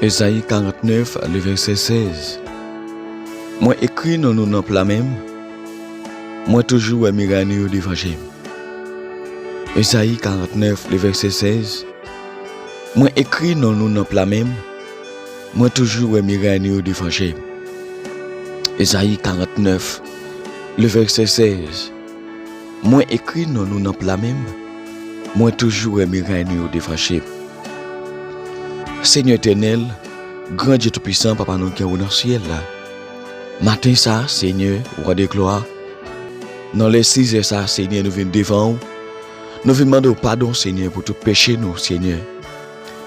Esaïe 49, le verset 16. Moi écrit dans nous dans plat même, moi toujours mirani au d'évangile. Esaïe 49, le verset 16. Moi écrit dans nous dans plat même, moi toujours mirani au d'évangile. Esaïe 49, le verset 16. Moi écrit dans nous dans plat même, moi toujours mirani au d'évangile. Seigneur éternel, grand Dieu tout-puissant, Papa nous qui est dans le ciel là. Matin ça, Seigneur, roi de gloire, dans les 6 heures ça, Seigneur, nous venons devant vous. Nous venons demander pardon, Seigneur, pour tout péché nous, Seigneur.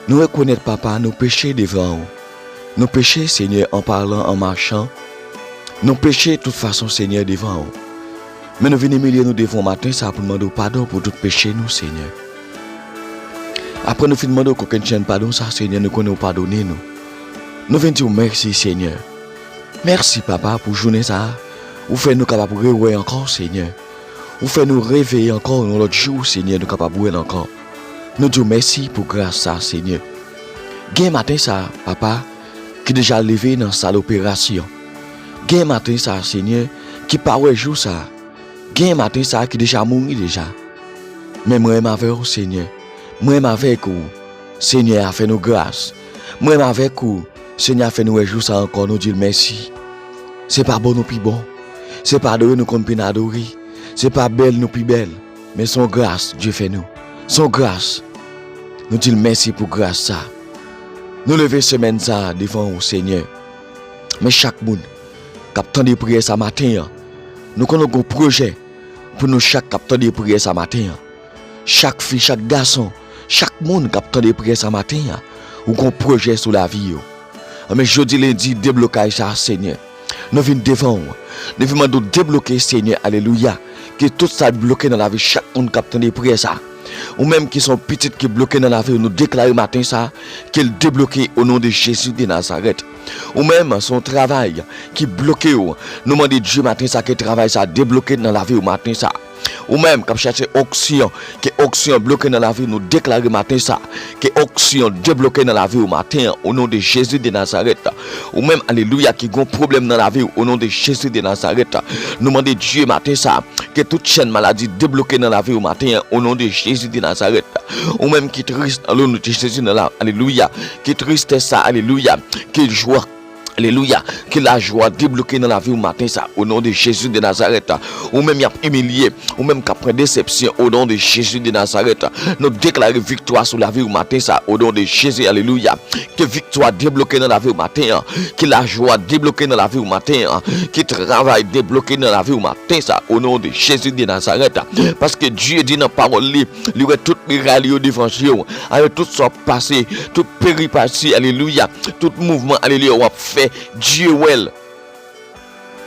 Nous reconnaissons, Papa, nos péchés devant vous. Nos péchés, Seigneur, en parlant, en marchant. Nos péchés, de toute façon, Seigneur, devant vous. Mais nous venons humilier nous devant matin ça pour demander pardon pour tout péché nous, Seigneur. Après nous finissons de qu'aucun chaîne pardon ça Seigneur nous connaît pardonner nous. Nous venons dire merci Seigneur. Merci Papa pour journée ça. Vous faites nous capables de rêver encore Seigneur. Vous faites nous réveiller encore dans l'autre jour Seigneur nous capables de rêver encore. Nous disons merci pour grâce ça Seigneur. Gain matin ça Papa qui déjà levé dans salle opération. Gain matin ça Seigneur qui parle jour ça. Gain matin ça qui déjà mouru déjà. Mais moi avec vous Seigneur. Moi avec vous, Seigneur a fait nos grâces. Moi avec vous, Seigneur a fait nos jours ça encore nous dire merci. C'est pas bon nous plus bon. C'est pas adorer nous comme nous adorer. C'est pas belle nous plus belle. Mais son grâce, Dieu fait nous. Son grâce. Nous disons merci pour grâce ça. Nous lever semaine ça devant vous, Seigneur. Mais chaque monde qui a de prière ce matin, nous connaissons un projet pour nous chaque qui a de prière ce matin. Chaque fille, chaque garçon, chaque monde qui a de prière ce matin, ou qu'on projet sur la vie. Mais jeudi, lundi, déblocage ça, Seigneur. Nous venons devant vous. Nous venons de débloquer, Seigneur, alléluia. Que tout ça bloqué dans la vie, chaque monde qui a de prière ça. Ou même qui sont petites qui bloquées dans la vie, nous déclarons matin ça, qu'elle débloqué au nom de Jésus de Nazareth. Ou même son travail qui bloqué, nous demandons Dieu matin ça, que travail ça débloqué dans la vie au matin ça. Ou même quand chercher auction, que auction bloqué dans la vie, nous déclarer matin ça, que auction débloqué dans la vie au matin au nom de Jésus de Nazareth. Ou même alléluia qui a un problème dans la vie au nom de Jésus de Nazareth. Nous demandons Dieu matin ça, que toute chaîne maladie débloquée dans la vie au matin au nom de Jésus de Nazareth. Ou même qui triste au nom de Jésus de la alléluia, qui triste ça alléluia, qui joie. Alléluia, que la joie débloquée dans la vie au matin ça au nom de Jésus de Nazareth. Ou même y a humilié, ou même qu'après déception au nom de Jésus de Nazareth. Nous déclarons victoire sur la vie au matin ça au nom de Jésus. Alléluia. Que victoire débloquée dans la vie au matin, que la joie débloquée dans la vie au matin, que travail débloqué dans la vie au matin ça au nom de Jésus de Nazareth. Parce que Dieu dit dans la parole lui est tout miracle d'évangile, avec tout ça passé, tout péripatie, alléluia, tout mouvement, alléluia, on a fait Dieu well.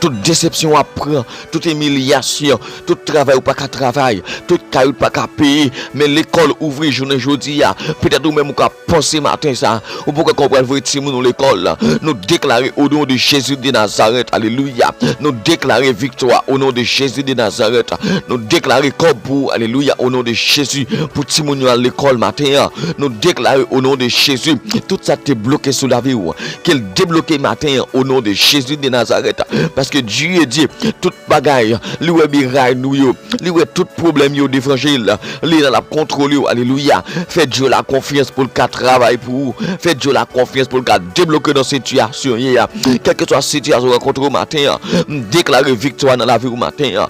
Toute déception apprend, toute humiliation, tout travail ou pas qu'à travail, tout caillou pas qu'à payer, mais l'école ouvre journée jeudi, peut-être ou même qu'à penser matin ça, ou pourquoi comprendre votre petit dans l'école, nous déclarer au nom de Jésus de Nazareth, alléluia, nous déclarer victoire au nom de Jésus de Nazareth, nous déclarer comme pour, alléluia, au nom de Jésus, pour petit moun à l'école matin, nous déclarer au nom de Jésus, tout ça t'est bloqué sous la vie, qu'elle débloqué matin au nom de Jésus de Nazareth, parce que Dieu dit toute bagaille, lui est miracle nous yo, lui est tout problème yo d'évangile, lui dans la contrôle alléluia. Faites Dieu la confiance pour le cas travail pour vous. Faites Dieu la confiance pour le cas débloquer dans situation quelle que soit la situation rencontre au matin, déclarer victoire dans la vie au matin,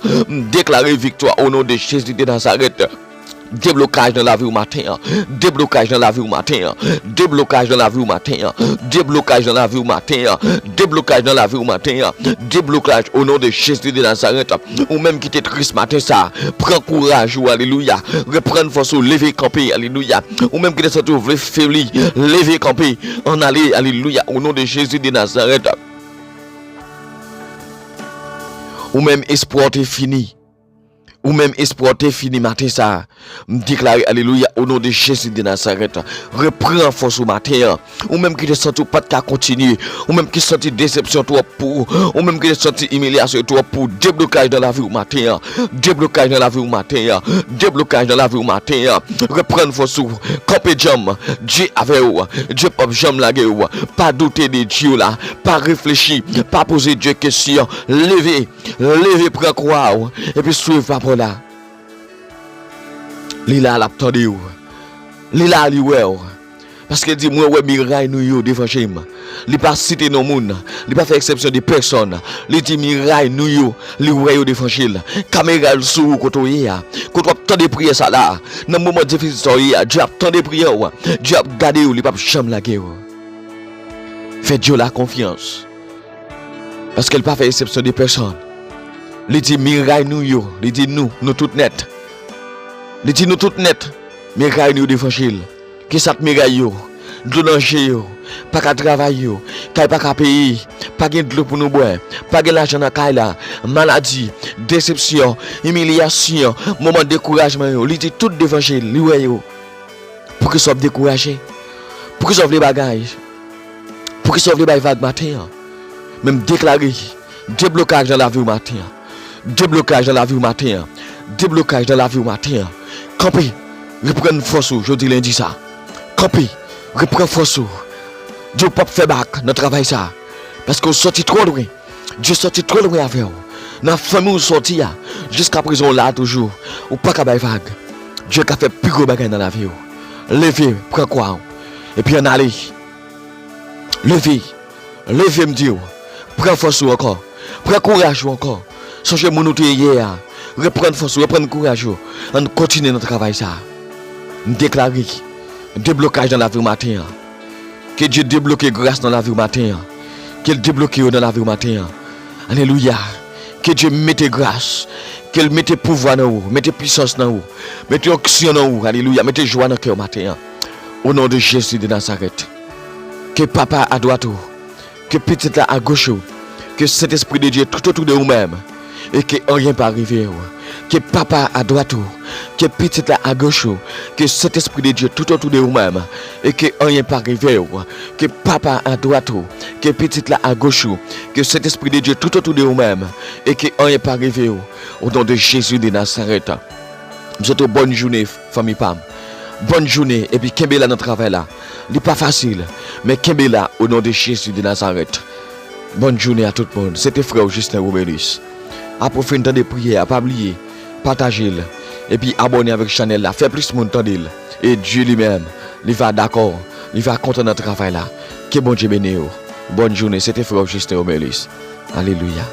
déclarer victoire au nom de Jésus de Nazareth. Déblocage dans la vie au matin, déblocage dans la vie au matin, déblocage dans la vie au matin, déblocage dans la vie au matin, déblocage dans la vie au matin, déblocage au nom de Jésus de Nazareth. Ou même qui était triste matin ça, prends courage, alléluia, reprendre force, lever camper, alléluia. Ou même qui était sorti faibli, lever camper, en aller, alléluia, au nom de Jésus de Nazareth. Ou même espoir est fini. ou même espoir t'es fini matin ça. Me déclare alléluia au nom de Jésus de Nazareth. Reprends force au matin. Ou même qui te senti pas de continuer. Ou même qui senti déception toi pour. Ou même qui te senti humiliation toi pour. Déblocage dans la vie au matin. Déblocage dans la vie au matin. Déblocage dans la vie au matin. Reprends force ou. Campé jam. Dieu avec vous. Dieu pas jam la gueule. Pas douter de Dieu là. Pas réfléchir. Pas poser Dieu question. Levez. Levez pour croire. Et puis suivez pas là. Lila l'attendez ou. Lila li ouais. Parce que dit moi ouais miraille nous yo devant chez moi. Li pas citer non monde, li pas faire exception de personne. Li dit miraille nous yo, li ouais yo devant chez là. Caméra sous côté ya. Quand on attend prière ça là, dans moment difficile ça ya, Dieu attend prière. Dieu a gardé ou li pas chambre la guerre. Faites Dieu la confiance. Parce qu'elle pas fait exception de personne. Li dit miraille nous yo, li dit nous tout net. Li dit nous tout net. Miraille nous devant chez là. Qui ça miraille yo, de danger yo, pas qu'à travailler yo, pas qu'à payer, pas gain de l'eau pour nous boire, pas gain l'argent dans caille là, maladie, déception, humiliation, moment de découragement yo, li dit tout devant chez lui yo. Pour que soit découragé, pour que soit les bagages, pour que soit les bagages matin, même déclarer déblocage dans la vie au matin, déblocage dans la vie au matin, déblocage dans la vie au matin. Camper, reprendre force, je dis lundi ça. Camper, reprends force. Dieu pas faire bac dans travail ça. Parce qu'on sorti trop loin. Dieu sorti trop loin avec vous. Dans la famille où sorti jusqu'à présent là toujours. Ou pas qu'à vague. Dieu a fait plus gros bagages dans la vie. Levez, prends quoi. Et puis en aller. Levez. Levez me dire. Prends force encore. Prends courage encore. Songez mon outil hier. Reprendre force, reprendre courage. On continue notre travail ça. Déclarer. Déblocage dans la vie au matin. Que Dieu débloque grâce dans la vie au matin. Qu'il débloque dans la vie au matin. Alléluia. Que Dieu mette grâce. Qu'il mette pouvoir dans vous. Mette puissance dans vous. Mette onction dans vous. Alléluia. Mette joie dans le cœur au matin. Au nom de Jésus de Nazareth. Que papa à droite. Que petit là à gauche. Que cet esprit de Dieu tout autour de vous-même. Et que rien pas arriver. Que papa à droite, que petit là à gauche, que cet esprit de Dieu tout autour de vous-même, et que rien pas arriver, que papa à droite, que petit là à gauche, que cet esprit de Dieu tout autour de vous-même, et que rien pas arriver, au nom de Jésus de Nazareth. Vous êtes une bonne journée, famille Pam. Bonne journée, et puis Kembela dans le travail là. Ce n'est pas facile, mais Kembela au nom de Jésus de Nazareth. Bonne journée à tout le monde. C'était frère Justin Romelis. Après temps de prière, pas oublier, partagez-le. Et puis abonnez avec Chanel là, fait plus mon temps d'il. Et Dieu lui-même, il va d'accord, il va content notre travail là. Que bon Dieu bénisse. Bonne journée, c'était frère Justin Romelis. Alléluia.